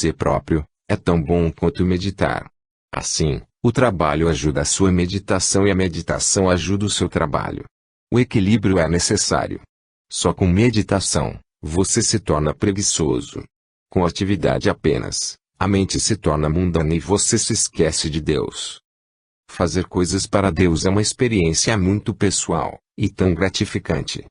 você próprio, é tão bom quanto meditar. Assim, o trabalho ajuda a sua meditação e a meditação ajuda o seu trabalho. O equilíbrio é necessário. Só com meditação, você se torna preguiçoso. Com atividade apenas, a mente se torna mundana e você se esquece de Deus. Fazer coisas para Deus é uma experiência muito pessoal, e tão gratificante.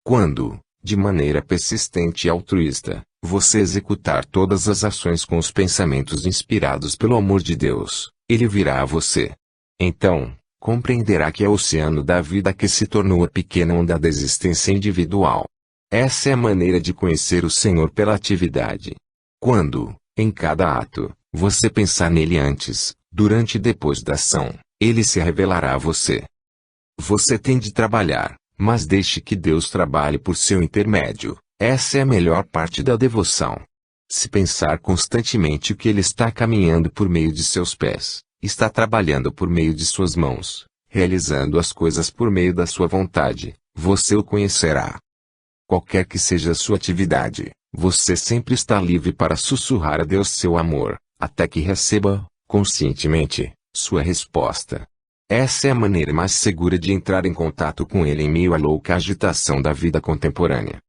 Quando, de maneira persistente e altruísta, você executar todas as ações com os pensamentos inspirados pelo amor de Deus, Ele virá a você. Então, compreenderá que é o oceano da vida que se tornou a pequena onda da existência individual. Essa é a maneira de conhecer o Senhor pela atividade. Quando, em cada ato, você pensar nele antes, durante e depois da ação, Ele se revelará a você. Você tem de trabalhar, mas deixe que Deus trabalhe por seu intermédio. Essa é a melhor parte da devoção. Se pensar constantemente que Ele está caminhando por meio de seus pés, está trabalhando por meio de suas mãos, realizando as coisas por meio da sua vontade, você o conhecerá. Qualquer que seja a sua atividade, você sempre está livre para sussurrar a Deus seu amor, até que receba, conscientemente, sua resposta. Essa é a maneira mais segura de entrar em contato com Ele em meio à louca agitação da vida contemporânea.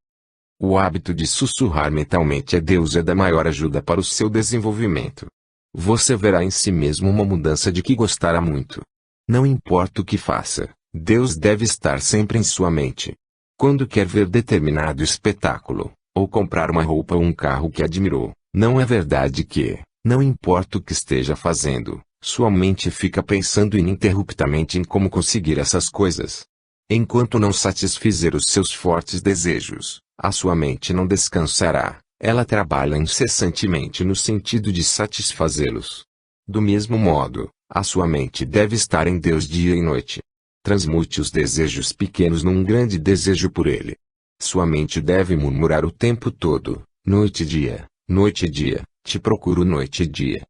O hábito de sussurrar mentalmente a Deus é da maior ajuda para o seu desenvolvimento. Você verá em si mesmo uma mudança de que gostará muito. Não importa o que faça, Deus deve estar sempre em sua mente. Quando quer ver determinado espetáculo, ou comprar uma roupa ou um carro que admirou, não é verdade que, não importa o que esteja fazendo, sua mente fica pensando ininterruptamente em como conseguir essas coisas. Enquanto não satisfizer os seus fortes desejos, a sua mente não descansará, ela trabalha incessantemente no sentido de satisfazê-los. Do mesmo modo, a sua mente deve estar em Deus dia e noite. Transmute os desejos pequenos num grande desejo por Ele. Sua mente deve murmurar o tempo todo, noite e dia, te procuro noite e dia.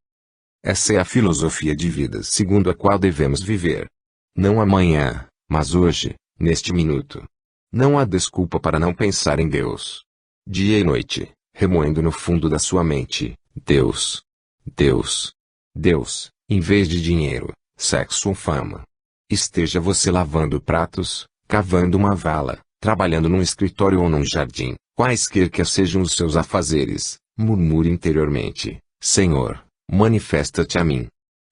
Essa é a filosofia de vida segundo a qual devemos viver. Não amanhã, mas hoje, neste minuto. Não há desculpa para não pensar em Deus. Dia e noite, remoendo no fundo da sua mente, Deus. Deus. Deus, em vez de dinheiro, sexo ou fama. Esteja você lavando pratos, cavando uma vala, trabalhando num escritório ou num jardim, quaisquer que sejam os seus afazeres, murmure interiormente, Senhor, manifesta-te a mim.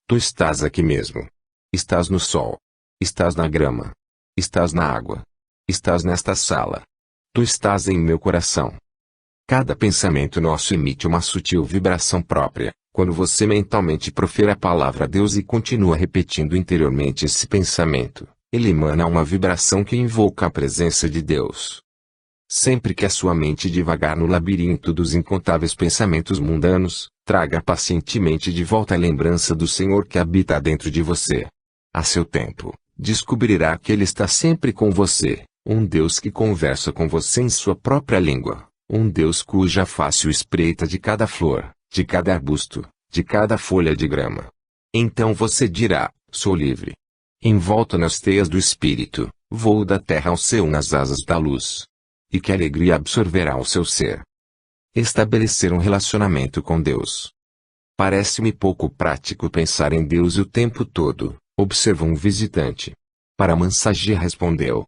Tu estás aqui mesmo. Estás no sol. Estás na grama. Estás na água. Estás nesta sala. Tu estás em meu coração. Cada pensamento nosso emite uma sutil vibração própria. Quando você mentalmente profere a palavra Deus e continua repetindo interiormente esse pensamento, ele emana uma vibração que invoca a presença de Deus. Sempre que a sua mente divagar no labirinto dos incontáveis pensamentos mundanos, traga pacientemente de volta a lembrança do Senhor que habita dentro de você. A seu tempo, descobrirá que Ele está sempre com você, um Deus que conversa com você em sua própria língua, um Deus cuja face o espreita de cada flor, de cada arbusto, de cada folha de grama. Então você dirá, sou livre. Envolto nas teias do Espírito, voo da terra ao céu nas asas da luz. E que alegria absorverá o seu ser. Estabelecer um relacionamento com Deus. Parece-me pouco prático pensar em Deus o tempo todo, observou um visitante. Para Mansagia respondeu.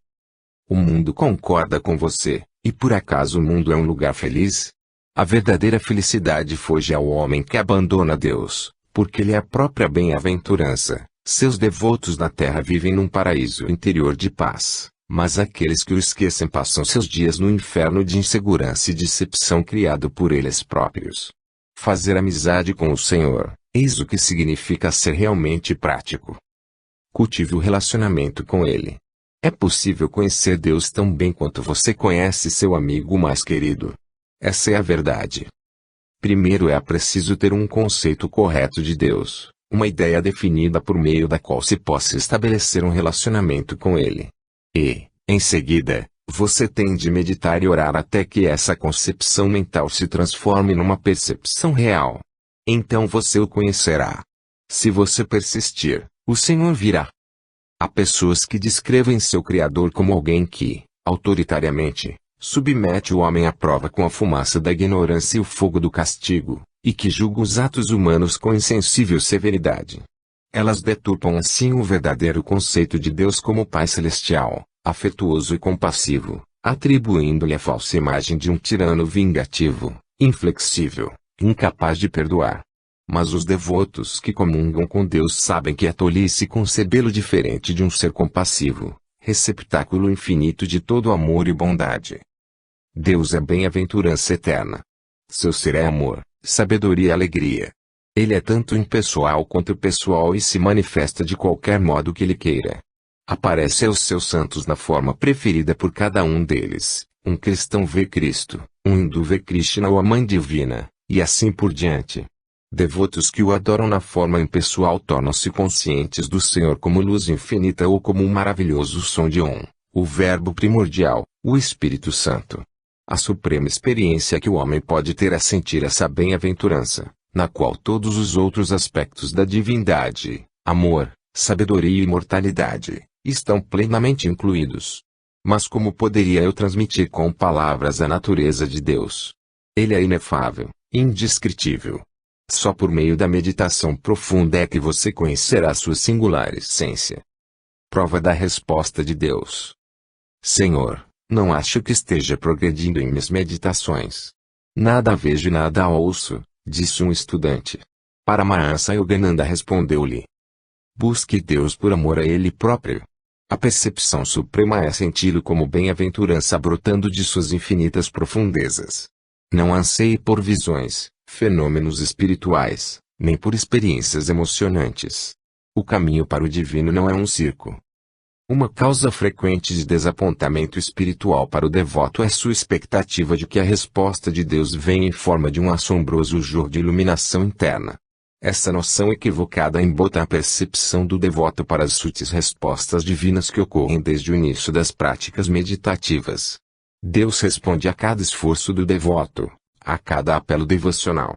O mundo concorda com você, e por acaso o mundo é um lugar feliz? A verdadeira felicidade foge ao homem que abandona Deus, porque Ele é a própria bem-aventurança. Seus devotos na terra vivem num paraíso interior de paz, mas aqueles que o esquecem passam seus dias no inferno de insegurança e decepção criado por eles próprios. Fazer amizade com o Senhor, eis o que significa ser realmente prático. Cultive o relacionamento com Ele. É possível conhecer Deus tão bem quanto você conhece seu amigo mais querido. Essa é a verdade. Primeiro é preciso ter um conceito correto de Deus, uma ideia definida por meio da qual se possa estabelecer um relacionamento com Ele. E, em seguida, você tem de meditar e orar até que essa concepção mental se transforme numa percepção real. Então você o conhecerá. Se você persistir, o Senhor virá. Há pessoas que descrevem seu Criador como alguém que, autoritariamente, submete o homem à prova com a fumaça da ignorância e o fogo do castigo, e que julga os atos humanos com insensível severidade. Elas deturpam assim o verdadeiro conceito de Deus como Pai Celestial, afetuoso e compassivo, atribuindo-lhe a falsa imagem de um tirano vingativo, inflexível, incapaz de perdoar. Mas os devotos que comungam com Deus sabem que é tolice concebê-lo diferente de um ser compassivo, receptáculo infinito de todo amor e bondade. Deus é bem-aventurança eterna. Seu ser é amor, sabedoria e alegria. Ele é tanto impessoal quanto pessoal e se manifesta de qualquer modo que ele queira. Aparece aos seus santos na forma preferida por cada um deles. Um cristão vê Cristo, um hindu vê Krishna ou a Mãe Divina, e assim por diante. Devotos que o adoram na forma impessoal tornam-se conscientes do Senhor como luz infinita ou como um maravilhoso som de o Verbo primordial, o Espírito Santo. A suprema experiência que o homem pode ter é sentir essa bem-aventurança, na qual todos os outros aspectos da divindade, amor, sabedoria e imortalidade, estão plenamente incluídos. Mas como poderia eu transmitir com palavras a natureza de Deus? Ele é inefável, indescritível. Só por meio da meditação profunda é que você conhecerá sua singular essência. Prova da resposta de Deus. Senhor, não acho que esteja progredindo em minhas meditações. Nada vejo e nada ouço, disse um estudante. Paramahansa Yogananda respondeu-lhe. Busque Deus por amor a Ele próprio. A percepção suprema é senti-lo como bem-aventurança brotando de suas infinitas profundezas. Não anseie por visões, fenômenos espirituais, nem por experiências emocionantes. O caminho para o divino não é um circo. Uma causa frequente de desapontamento espiritual para o devoto é sua expectativa de que a resposta de Deus venha em forma de um assombroso jorro de iluminação interna. Essa noção equivocada embota a percepção do devoto para as sutis respostas divinas que ocorrem desde o início das práticas meditativas. Deus responde a cada esforço do devoto, a cada apelo devocional.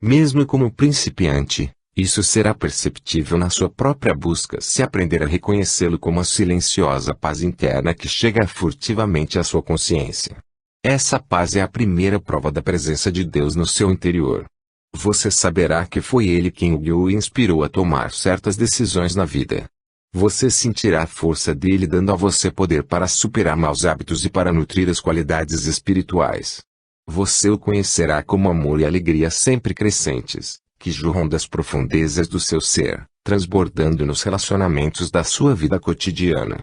Mesmo como principiante, isso será perceptível na sua própria busca se aprender a reconhecê-lo como a silenciosa paz interna que chega furtivamente à sua consciência. Essa paz é a primeira prova da presença de Deus no seu interior. Você saberá que foi Ele quem o guiou e inspirou a tomar certas decisões na vida. Você sentirá a força dele dando a você poder para superar maus hábitos e para nutrir as qualidades espirituais. Você o conhecerá como amor e alegria sempre crescentes, que jorram das profundezas do seu ser, transbordando nos relacionamentos da sua vida cotidiana.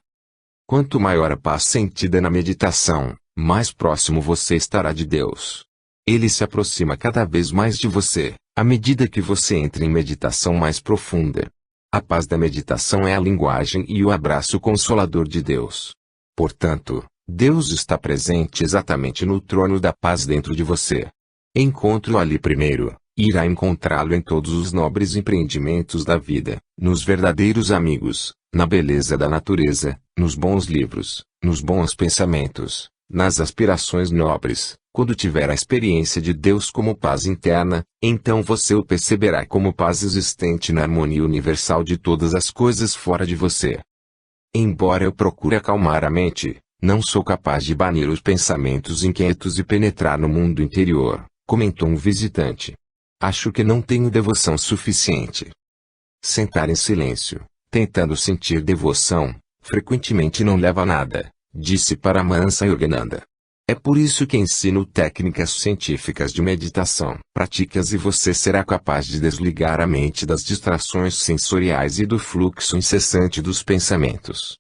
Quanto maior a paz sentida na meditação, mais próximo você estará de Deus. Ele se aproxima cada vez mais de você, à medida que você entra em meditação mais profunda. A paz da meditação é a linguagem e o abraço consolador de Deus. Portanto, Deus está presente exatamente no trono da paz dentro de você. Encontre-o ali primeiro, e irá encontrá-lo em todos os nobres empreendimentos da vida, nos verdadeiros amigos, na beleza da natureza, nos bons livros, nos bons pensamentos, nas aspirações nobres. Quando tiver a experiência de Deus como paz interna, então você o perceberá como paz existente na harmonia universal de todas as coisas fora de você. Embora eu procure acalmar a mente, não sou capaz de banir os pensamentos inquietos e penetrar no mundo interior, comentou um visitante. Acho que não tenho devoção suficiente. Sentar em silêncio, tentando sentir devoção, frequentemente não leva a nada, disse Paramahansa Yogananda. É por isso que ensino técnicas científicas de meditação. Pratique-as e você será capaz de desligar a mente das distrações sensoriais e do fluxo incessante dos pensamentos.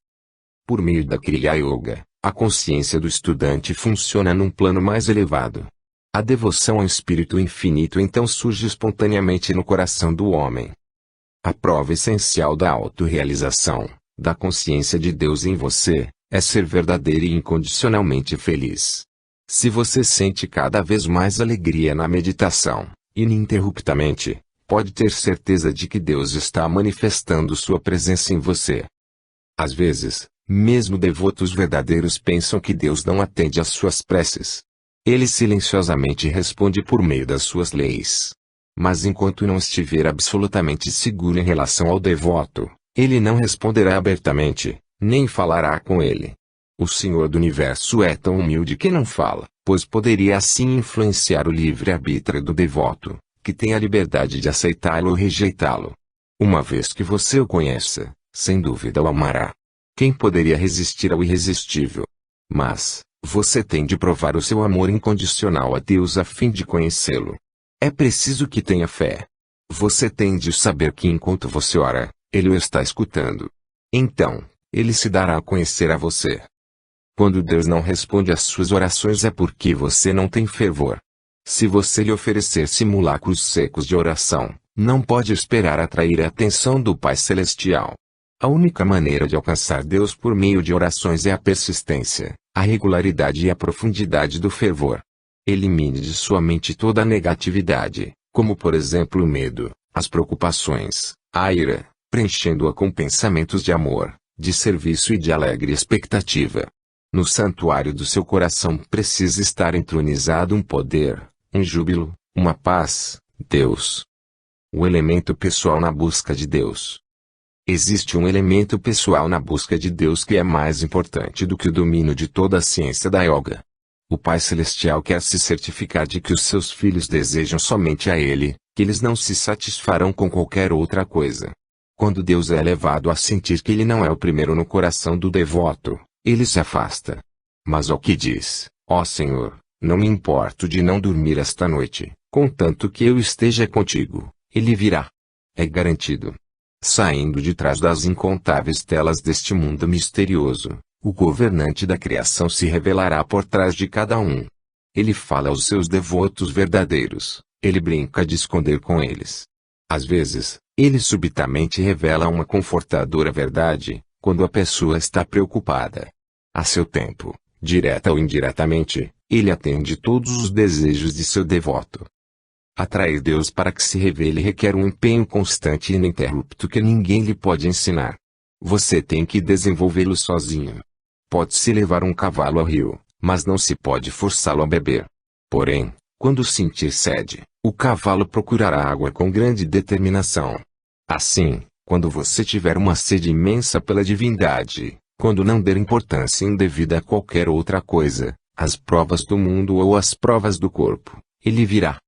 Por meio da Kriya Yoga, a consciência do estudante funciona num plano mais elevado. A devoção ao Espírito Infinito então surge espontaneamente no coração do homem. A prova essencial da autorrealização, da consciência de Deus em você, é ser verdadeiro e incondicionalmente feliz. Se você sente cada vez mais alegria na meditação, ininterruptamente, pode ter certeza de que Deus está manifestando sua presença em você. Às vezes, mesmo devotos verdadeiros pensam que Deus não atende às suas preces. Ele silenciosamente responde por meio das suas leis. Mas enquanto não estiver absolutamente seguro em relação ao devoto, ele não responderá abertamente, nem falará com ele. O Senhor do Universo é tão humilde que não fala, pois poderia assim influenciar o livre-arbítrio do devoto, que tem a liberdade de aceitá-lo ou rejeitá-lo. Uma vez que você o conheça, sem dúvida o amará. Quem poderia resistir ao irresistível? Mas, você tem de provar o seu amor incondicional a Deus a fim de conhecê-lo. É preciso que tenha fé. Você tem de saber que enquanto você ora, Ele o está escutando. Então, Ele se dará a conhecer a você. Quando Deus não responde às suas orações é porque você não tem fervor. Se você lhe oferecer simulacros secos de oração, não pode esperar atrair a atenção do Pai Celestial. A única maneira de alcançar Deus por meio de orações é a persistência, a regularidade e a profundidade do fervor. Elimine de sua mente toda a negatividade, como por exemplo o medo, as preocupações, a ira, preenchendo-a com pensamentos de amor, de serviço e de alegre expectativa. No santuário do seu coração precisa estar entronizado um poder, um júbilo, uma paz, Deus. O elemento pessoal na busca de Deus. Existe um elemento pessoal na busca de Deus que é mais importante do que o domínio de toda a ciência da yoga. O Pai Celestial quer se certificar de que os seus filhos desejam somente a Ele, que eles não se satisfarão com qualquer outra coisa. Quando Deus é levado a sentir que Ele não é o primeiro no coração do devoto, Ele se afasta. Mas ao que diz, ó Senhor, não me importo de não dormir esta noite, contanto que eu esteja contigo, Ele virá. É garantido. Saindo de trás das incontáveis telas deste mundo misterioso, o governante da criação se revelará por trás de cada um. Ele fala aos seus devotos verdadeiros, ele brinca de esconder com eles. Às vezes, ele subitamente revela uma confortadora verdade, quando a pessoa está preocupada. A seu tempo, direta ou indiretamente, ele atende todos os desejos de seu devoto. Atrair Deus para que se revele requer um empenho constante e ininterrupto que ninguém lhe pode ensinar. Você tem que desenvolvê-lo sozinho. Pode-se levar um cavalo ao rio, mas não se pode forçá-lo a beber. Porém, quando sentir sede, o cavalo procurará água com grande determinação. Assim, quando você tiver uma sede imensa pela divindade, quando não der importância indevida a qualquer outra coisa, as provas do mundo ou as provas do corpo, ele virá.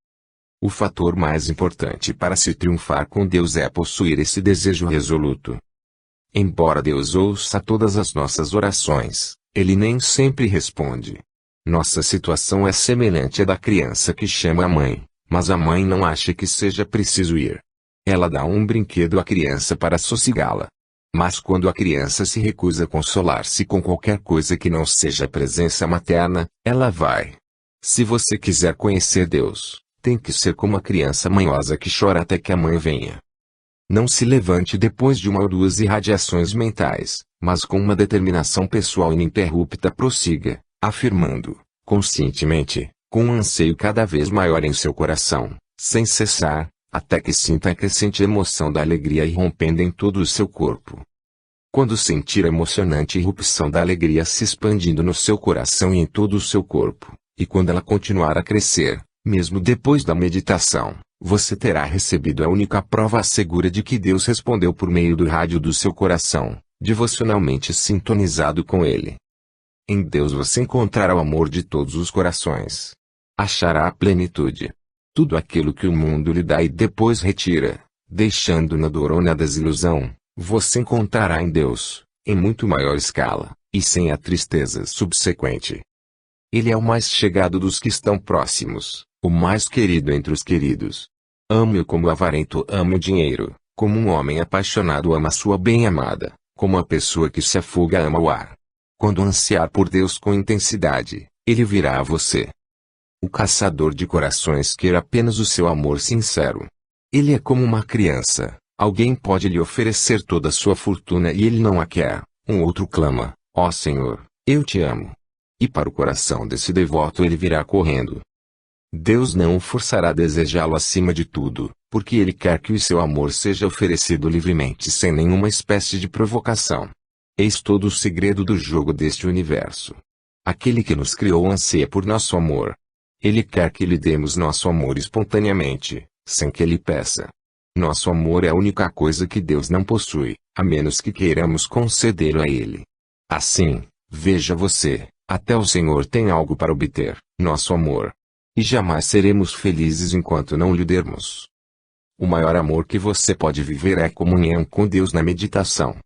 O fator mais importante para se triunfar com Deus é possuir esse desejo resoluto. Embora Deus ouça todas as nossas orações, Ele nem sempre responde. Nossa situação é semelhante à da criança que chama a mãe, mas a mãe não acha que seja preciso ir. Ela dá um brinquedo à criança para sossegá-la. Mas quando a criança se recusa a consolar-se com qualquer coisa que não seja a presença materna, ela vai. Se você quiser conhecer Deus, tem que ser como a criança manhosa que chora até que a mãe venha. Não se levante depois de uma ou duas irradiações mentais, mas com uma determinação pessoal ininterrupta prossiga, afirmando, conscientemente, com um anseio cada vez maior em seu coração, sem cessar, até que sinta a crescente emoção da alegria irrompendo em todo o seu corpo. Quando sentir a emocionante irrupção da alegria se expandindo no seu coração e em todo o seu corpo, e quando ela continuar a crescer, mesmo depois da meditação, você terá recebido a única prova segura de que Deus respondeu por meio do rádio do seu coração, devocionalmente sintonizado com Ele. Em Deus você encontrará o amor de todos os corações. Achará a plenitude. Tudo aquilo que o mundo lhe dá e depois retira, deixando na dor ou na desilusão, você encontrará em Deus, em muito maior escala, e sem a tristeza subsequente. Ele é o mais chegado dos que estão próximos, o mais querido entre os queridos. Ame-o como o avarento ama o dinheiro, como um homem apaixonado ama sua bem-amada, como a pessoa que se afoga ama o ar. Quando ansiar por Deus com intensidade, Ele virá a você. O caçador de corações quer apenas o seu amor sincero. Ele é como uma criança, alguém pode lhe oferecer toda a sua fortuna e ele não a quer, um outro clama, ó Senhor, eu te amo. E para o coração desse devoto ele virá correndo. Deus não o forçará a desejá-lo acima de tudo, porque Ele quer que o seu amor seja oferecido livremente sem nenhuma espécie de provocação. Eis todo o segredo do jogo deste universo. Aquele que nos criou anseia por nosso amor. Ele quer que lhe demos nosso amor espontaneamente, sem que Ele peça. Nosso amor é a única coisa que Deus não possui, a menos que queiramos concedê-lo a Ele. Assim, Veja você, até o Senhor tem algo para obter, nosso amor. E jamais seremos felizes enquanto não lhe dermos. O maior amor que você pode viver é a comunhão com Deus na meditação.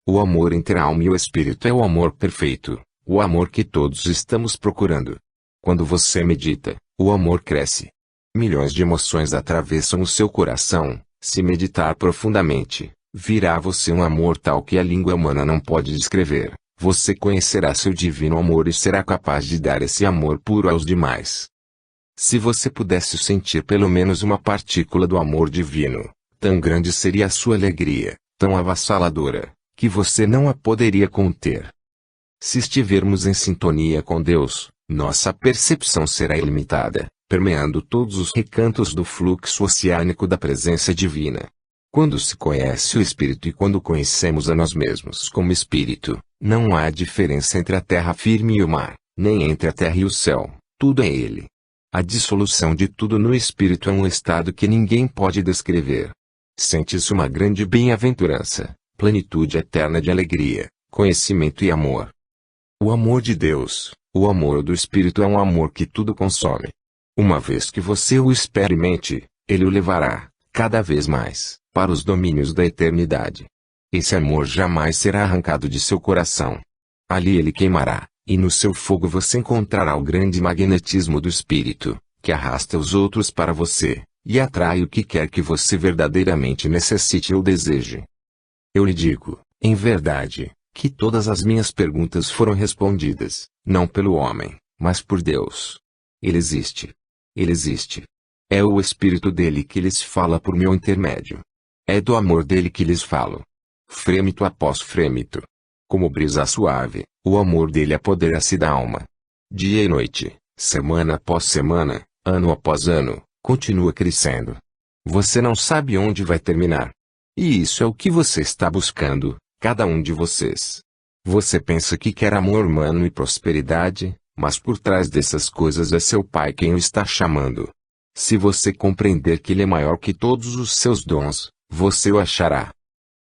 O amor entre a alma e o espírito é o amor perfeito, o amor que todos estamos procurando. Quando você medita, o amor cresce. Milhões de emoções atravessam o seu coração. Se meditar profundamente, virá a você um amor tal que a língua humana não pode descrever. Você conhecerá seu divino amor e será capaz de dar esse amor puro aos demais. Se você pudesse sentir pelo menos uma partícula do amor divino, tão grande seria a sua alegria, tão avassaladora, que você não a poderia conter. Se estivermos em sintonia com Deus, nossa percepção será ilimitada, permeando todos os recantos do fluxo oceânico da presença divina. Quando se conhece o Espírito e quando conhecemos a nós mesmos como Espírito, não há diferença entre a terra firme e o mar, nem entre a terra e o céu, tudo é Ele. A dissolução de tudo no Espírito é um estado que ninguém pode descrever. Sente-se uma grande bem-aventurança, plenitude eterna de alegria, conhecimento e amor. O amor de Deus, o amor do Espírito é um amor que tudo consome. Uma vez que você o experimente, ele o levará, cada vez mais, para os domínios da eternidade. Esse amor jamais será arrancado de seu coração. Ali ele queimará, e no seu fogo você encontrará o grande magnetismo do Espírito, que arrasta os outros para você, e atrai o que quer que você verdadeiramente necessite ou deseje. Eu lhe digo, em verdade, que todas as minhas perguntas foram respondidas, não pelo homem, mas por Deus. Ele existe. Ele existe. É o Espírito dele que lhes fala por meu intermédio. É do amor dele que lhes falo. Frêmito após frêmito. Como brisa suave, o amor dele apodera-se da alma. Dia e noite, semana após semana, ano após ano, continua crescendo. Você não sabe onde vai terminar. E isso é o que você está buscando, cada um de vocês. Você pensa que quer amor humano e prosperidade, mas por trás dessas coisas é seu pai quem o está chamando. Se você compreender que ele é maior que todos os seus dons, você o achará.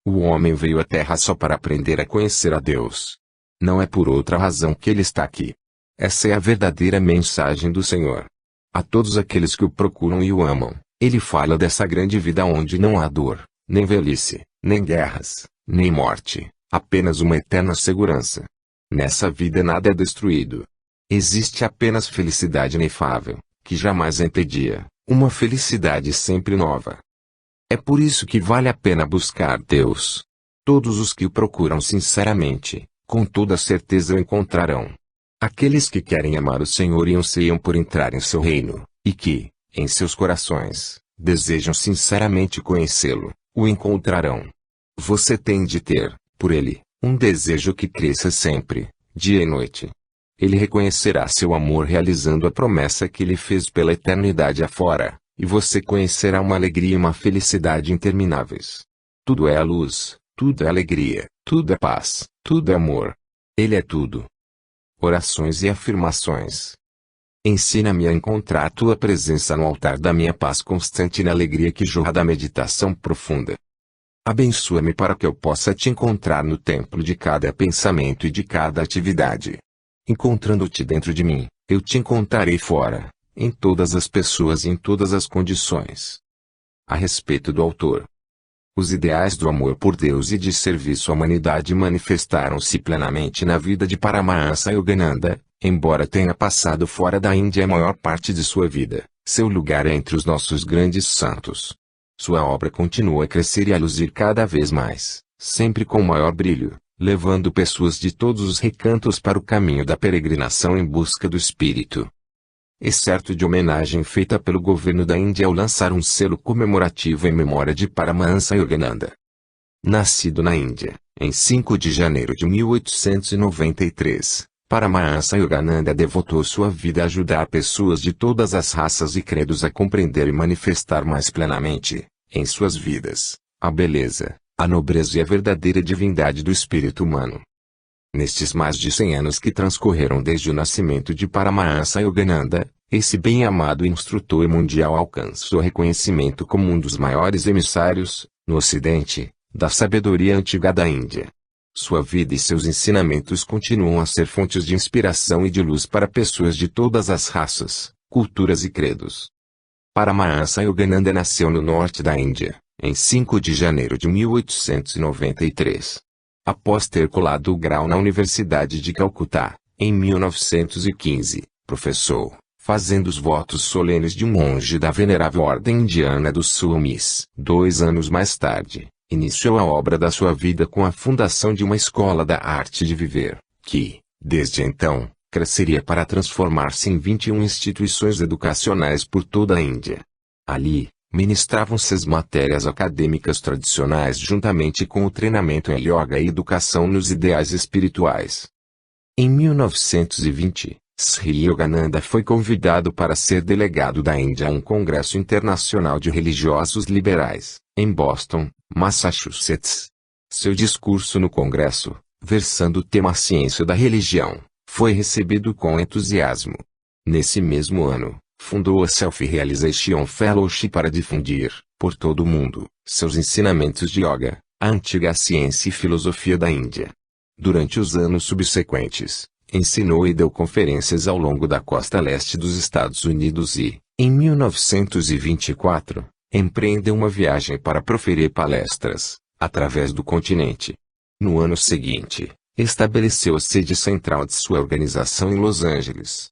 O homem veio à Terra só para aprender a conhecer a Deus. Não é por outra razão que ele está aqui. Essa é a verdadeira mensagem do Senhor. A todos aqueles que o procuram e o amam, ele fala dessa grande vida onde não há dor, nem velhice, nem guerras, nem morte, apenas uma eterna segurança. Nessa vida nada é destruído. Existe apenas felicidade inefável, que jamais entedia, uma felicidade sempre nova. É por isso que vale a pena buscar Deus. Todos os que o procuram sinceramente, com toda certeza o encontrarão. Aqueles que querem amar o Senhor e anseiam por entrar em seu reino, e que, em seus corações, desejam sinceramente conhecê-lo, o encontrarão. Você tem de ter, por ele, um desejo que cresça sempre, dia e noite. Ele reconhecerá seu amor realizando a promessa que lhe fez pela eternidade afora, e você conhecerá uma alegria e uma felicidade intermináveis. Tudo é a luz, tudo é alegria, tudo é paz, tudo é amor. Ele é tudo. Orações e afirmações. Ensina-me a encontrar a tua presença no altar da minha paz constante e na alegria que jorra da meditação profunda. Abençoa-me para que eu possa te encontrar no templo de cada pensamento e de cada atividade. Encontrando-te dentro de mim, eu te encontrarei fora, em todas as pessoas e em todas as condições. A respeito do autor. Os ideais do amor por Deus e de serviço à humanidade manifestaram-se plenamente na vida de Paramahansa Yogananda, embora tenha passado fora da Índia a maior parte de sua vida. Seu lugar é entre os nossos grandes santos. Sua obra continua a crescer e a luzir cada vez mais, sempre com maior brilho, levando pessoas de todos os recantos para o caminho da peregrinação em busca do Espírito. Excerto de homenagem feita pelo governo da Índia ao lançar um selo comemorativo em memória de Paramahansa Yogananda. Nascido na Índia, em 5 de janeiro de 1893, Paramahansa Yogananda devotou sua vida a ajudar pessoas de todas as raças e credos a compreender e manifestar mais plenamente, em suas vidas, a beleza, a nobreza e a verdadeira divindade do espírito humano. Nestes mais de 100 anos que transcorreram desde o nascimento de Paramahansa Yogananda, esse bem-amado instrutor mundial alcançou reconhecimento como um dos maiores emissários, no Ocidente, da sabedoria antiga da Índia. Sua vida e seus ensinamentos continuam a ser fontes de inspiração e de luz para pessoas de todas as raças, culturas e credos. Paramahansa Yogananda nasceu no norte da Índia, em 5 de janeiro de 1893. Após ter colado o grau na Universidade de Calcutá, em 1915, professou, fazendo os votos solenes de um monge da Venerável Ordem Indiana dos Swamis. 2 anos mais tarde, iniciou a obra da sua vida com a fundação de uma escola da arte de viver, que, desde então, cresceria para transformar-se em 21 instituições educacionais por toda a Índia. Ali, ministravam-se as matérias acadêmicas tradicionais juntamente com o treinamento em yoga e educação nos ideais espirituais. Em 1920, Sri Yogananda foi convidado para ser delegado da Índia a um congresso internacional de religiosos liberais, em Boston, Massachusetts. Seu discurso no congresso, versando o tema Ciência da Religião, foi recebido com entusiasmo. Nesse mesmo ano, fundou a Self-Realization Fellowship para difundir, por todo o mundo, seus ensinamentos de yoga, a antiga ciência e filosofia da Índia. Durante os anos subsequentes, ensinou e deu conferências ao longo da costa leste dos Estados Unidos e, em 1924, empreendeu uma viagem para proferir palestras, através do continente. No ano seguinte, estabeleceu a sede central de sua organização em Los Angeles.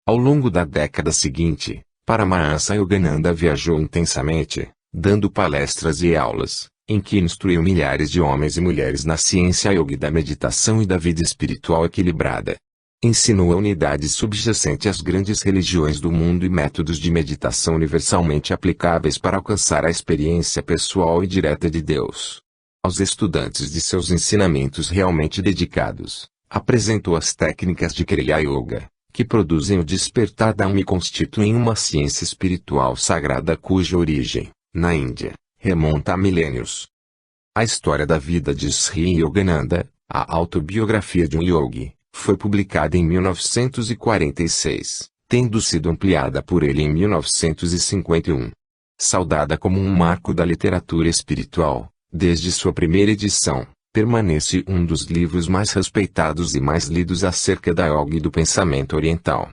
Ao longo da década seguinte, Paramahansa Yogananda viajou intensamente, dando palestras e aulas, em que instruiu milhares de homens e mulheres na ciência yoga da meditação e da vida espiritual equilibrada. Ensinou a unidade subjacente às grandes religiões do mundo e métodos de meditação universalmente aplicáveis para alcançar a experiência pessoal e direta de Deus. Aos estudantes de seus ensinamentos realmente dedicados, apresentou as técnicas de Kriya Yoga, que produzem o despertar da alma e constituem uma ciência espiritual sagrada cuja origem, na Índia, remonta a milênios. A história da vida de Sri Yogananda, a autobiografia de um yogi, foi publicada em 1946, tendo sido ampliada por ele em 1951. Saudada como um marco da literatura espiritual, desde sua primeira edição, permanece um dos livros mais respeitados e mais lidos acerca da yoga e do pensamento oriental.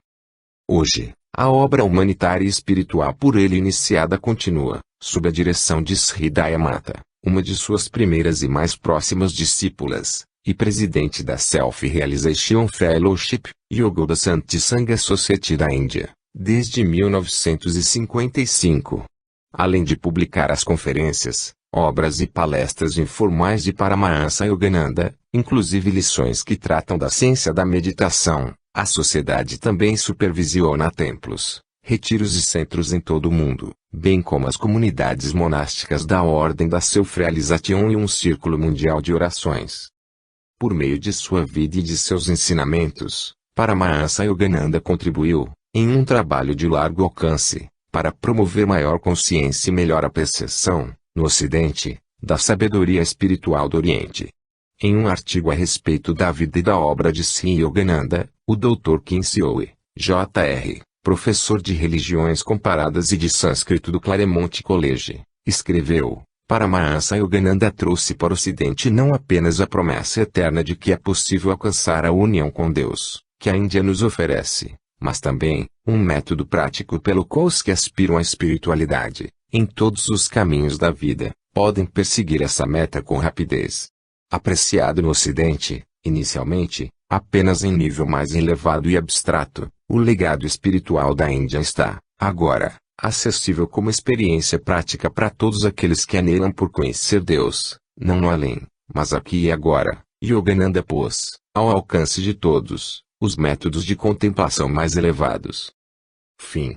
Hoje, a obra humanitária e espiritual por ele iniciada continua, sob a direção de Sri Dayamata, uma de suas primeiras e mais próximas discípulas, e presidente da Self-Realization Fellowship, Yogoda Santi Sangha Society da Índia, desde 1955. Além de publicar as conferências, obras e palestras informais de Paramahansa Yogananda, inclusive lições que tratam da ciência da meditação, a sociedade também supervisiona templos, retiros e centros em todo o mundo, bem como as comunidades monásticas da Ordem da Self-Realization e um círculo mundial de orações. Por meio de sua vida e de seus ensinamentos, Paramahansa Yogananda contribuiu, em um trabalho de largo alcance, para promover maior consciência e melhor apreciação, no Ocidente, da sabedoria espiritual do Oriente. Em um artigo a respeito da vida e da obra de Sri Yogananda, o Dr. Kinsioe, Jr., professor de religiões comparadas e de sânscrito do Claremont College, escreveu: Paramahansa Yogananda trouxe para o Ocidente não apenas a promessa eterna de que é possível alcançar a união com Deus, que a Índia nos oferece, mas também um método prático pelo qual os que aspiram à espiritualidade, em todos os caminhos da vida, podem perseguir essa meta com rapidez. Apreciado no Ocidente, inicialmente, apenas em nível mais elevado e abstrato, o legado espiritual da Índia está, agora, acessível como experiência prática para todos aqueles que anelam por conhecer Deus, não no além, mas aqui e agora. Yogananda pôs, ao alcance de todos, os métodos de contemplação mais elevados. Fim.